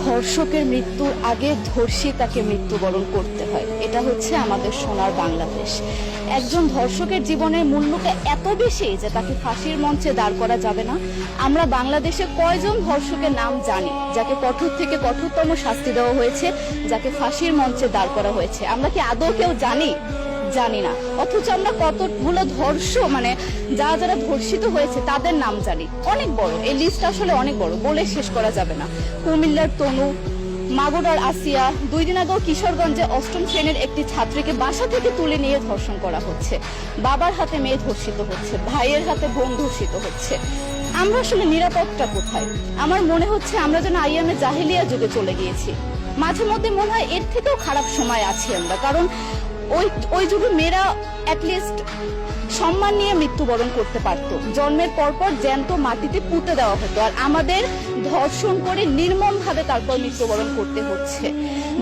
ধর্ষকের মৃত্যুর আগে ধর্ষী তাকে মৃত্যুবরণ করতে হয়। এটা হচ্ছে আমাদের সোনার বাংলাদেশ। একজন ধর্ষকের জীবনের মূল্যটা এত বেশি যে তাকে ফাঁসির মঞ্চে দাঁড় করা যাবে না। আমরা বাংলাদেশে কয়জন ধর্ষকের নাম জানি যাকে কঠোর থেকে কঠোরতম শাস্তি দেওয়া হয়েছে, যাকে ফাঁসির মঞ্চে দাঁড় করা হয়েছে? আমরা কি আদৌ কেউ জানি না। অথচ আমরা কতগুলো যারা ধর্ষিত হয়েছে তাদের নাম জানি। অনেক বড় এই লিস্ট, আসলে অনেক বড়, বলে শেষ করা যাবে না। কুমিল্লার তনু, মাগুরার আসিয়া, 2 দিন আগেও কিশোরগঞ্জে 8ম শ্রেণীর একটি ছাত্রীকে বাসা থেকে তুলে নিয়ে ধর্ষণ করা হচ্ছে। বাবার হাতে মেয়ে ধর্ষিত হচ্ছে, ভাইয়ের হাতে বোন ধর্ষিত হচ্ছে। আমরা আসলে নিরাপদটা কোথায়? আমার মনে হচ্ছে আমরা যেন আইয়ামে জাহেলিয়া যুগে চলে গিয়েছি। মাঝে মধ্যে মনে হয় এর থেকেও খারাপ সময় আছি আমরা, কারণ ওই যুগে মেয়েরা অ্যাটলিস্ট সম্মান নিয়ে মৃত্যুবরণ করতে পারতো। জন্মের পরপর জ্যান্ত মাটিতে পুঁতে দেওয়া হতো, আর আমাদের ধর্ষণ করে নির্মম ভাবে তারপর মৃত্যুবরণ করতে হচ্ছে।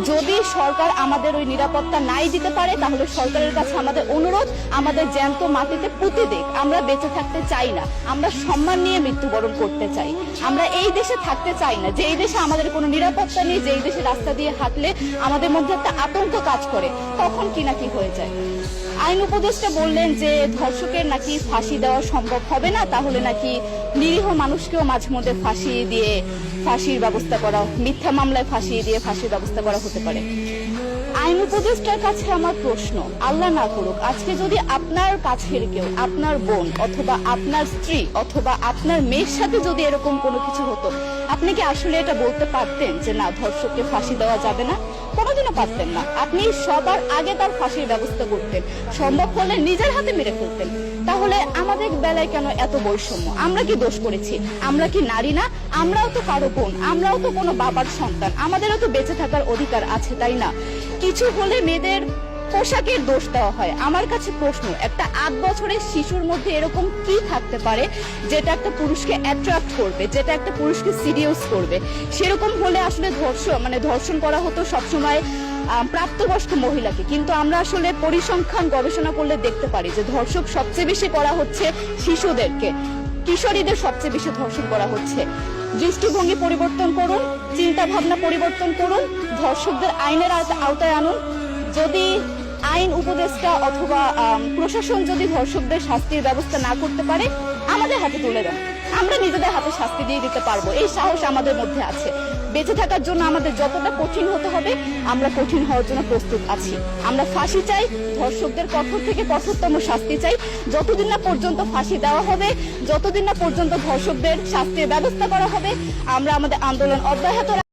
যদি সরকার আমাদের ওই নিরাপত্তা নাই দিতে পারে, তাহলে সরকারের কাছে আমাদের অনুরোধ, আমাদের জ্যান্ত মাটিতে পুঁতে দেখ। আমরা বেঁচে থাকতে চাই না, আমরা সম্মান নিয়ে মৃত্যুবরণ করতে চাই। আমরা এই দেশে থাকতে চাই না যে এই দেশে আমাদের কোনো নিরাপত্তা নেই, যে এই দেশে রাস্তা দিয়ে হাঁটলে আমাদের মধ্যে একটা আতঙ্ক কাজ করে, তখন কি না কি হয়ে যায়। আইন উপদেষ্টা বললেন যে ধর্ষকের নাকি ফাঁসি দেওয়া সম্ভব হবে না, তাহলে নাকি নিরীহ মানুষকেও মাঝে মধ্যে ফাঁসিয়ে দিয়ে ফাঁসির ব্যবস্থা করা, মিথ্যা মামলায় ফাঁসিয়ে দিয়ে ফাঁসির ব্যবস্থা করা হতে পারে। আইন উপদেষ্টার কাছে আমার প্রশ্ন, আল্লাহ না করুক আজকে যদি আপনার কাছের কেউ, আপনার বোন অথবা আপনার স্ত্রী অথবা আপনার মেয়ের সাথে যদি এরকম কোনো কিছু হতো, আপনি কি আসলে এটা বলতে পারতেন যে না, ধর্ষককে ফাঁসি দেওয়া যাবে না? কোনোদিনও পারতেন না। আপনি সবার আগে তার ফাঁসির ব্যবস্থা করতেন, সম্ভব হলে নিজের হাতে মেরে ফেলতেন। তাহলে আমাদের বেলায় কেন এত বৈষম্য? আমরা কি দোষ করেছি? আমরা কি নারী না? আমরাও তো কারো বোন, আমরাও তো কোনো বাবার সন্তান, আমাদেরও তো বেঁচে থাকার অধিকার আছে, তাই না? কিছু হলে মেয়েদের পোশাকের দোষ দেওয়া হয়। আমার কাছে প্রশ্ন, একটা 8 বছরের শিশুর মধ্যে এরকম কি থাকতে পারে যেটা একটা পুরুষকে অ্যাট্রাক্ট করবে, যেটা একটা পুরুষকে সিরিয়াস করবে? সেরকম হলে আসলে ধর্ষণ করা হতো সবসময় প্রাপ্তবয়স্ক মহিলাকে। কিন্তু আমরা আসলে পরিসংখ্যান গবেষণা করলে দেখতে পারি যে ধর্ষক সবচেয়ে বেশি করা হচ্ছে শিশুদেরকে, কিশোরীদের সবচেয়ে বেশি ধর্ষণ করা হচ্ছে। দৃষ্টিভঙ্গি পরিবর্তন করুন, চিন্তা ভাবনা পরিবর্তন করুন, ধর্ষকদের আইনের আওতায় আনুন। যদি আইন উপদেষ্টা অথবা প্রশাসন যদি ধর্ষকদের শাস্তির ব্যবস্থা না করতে পারে, আমাদের হাতে তুলে দেন, আমরা নিজেদের হাতে শাস্তি দিয়ে দিতে পারবো। এই সাহস আমাদের মধ্যে আছে। বেঁচে থাকার জন্য আমাদের যতটা কঠিন হতে হবে, আমরা কঠিন হওয়ার জন্য প্রস্তুত আছি। আমরা ফাঁসি চাই, ধর্ষকদের কঠোর থেকে কঠোরতম শাস্তি চাই। যতদিন না পর্যন্ত ফাঁসি দেওয়া হবে, যতদিন না পর্যন্ত ধর্ষকদের শাস্তির ব্যবস্থা করা হবে, আমরা আমাদের আন্দোলন অব্যাহত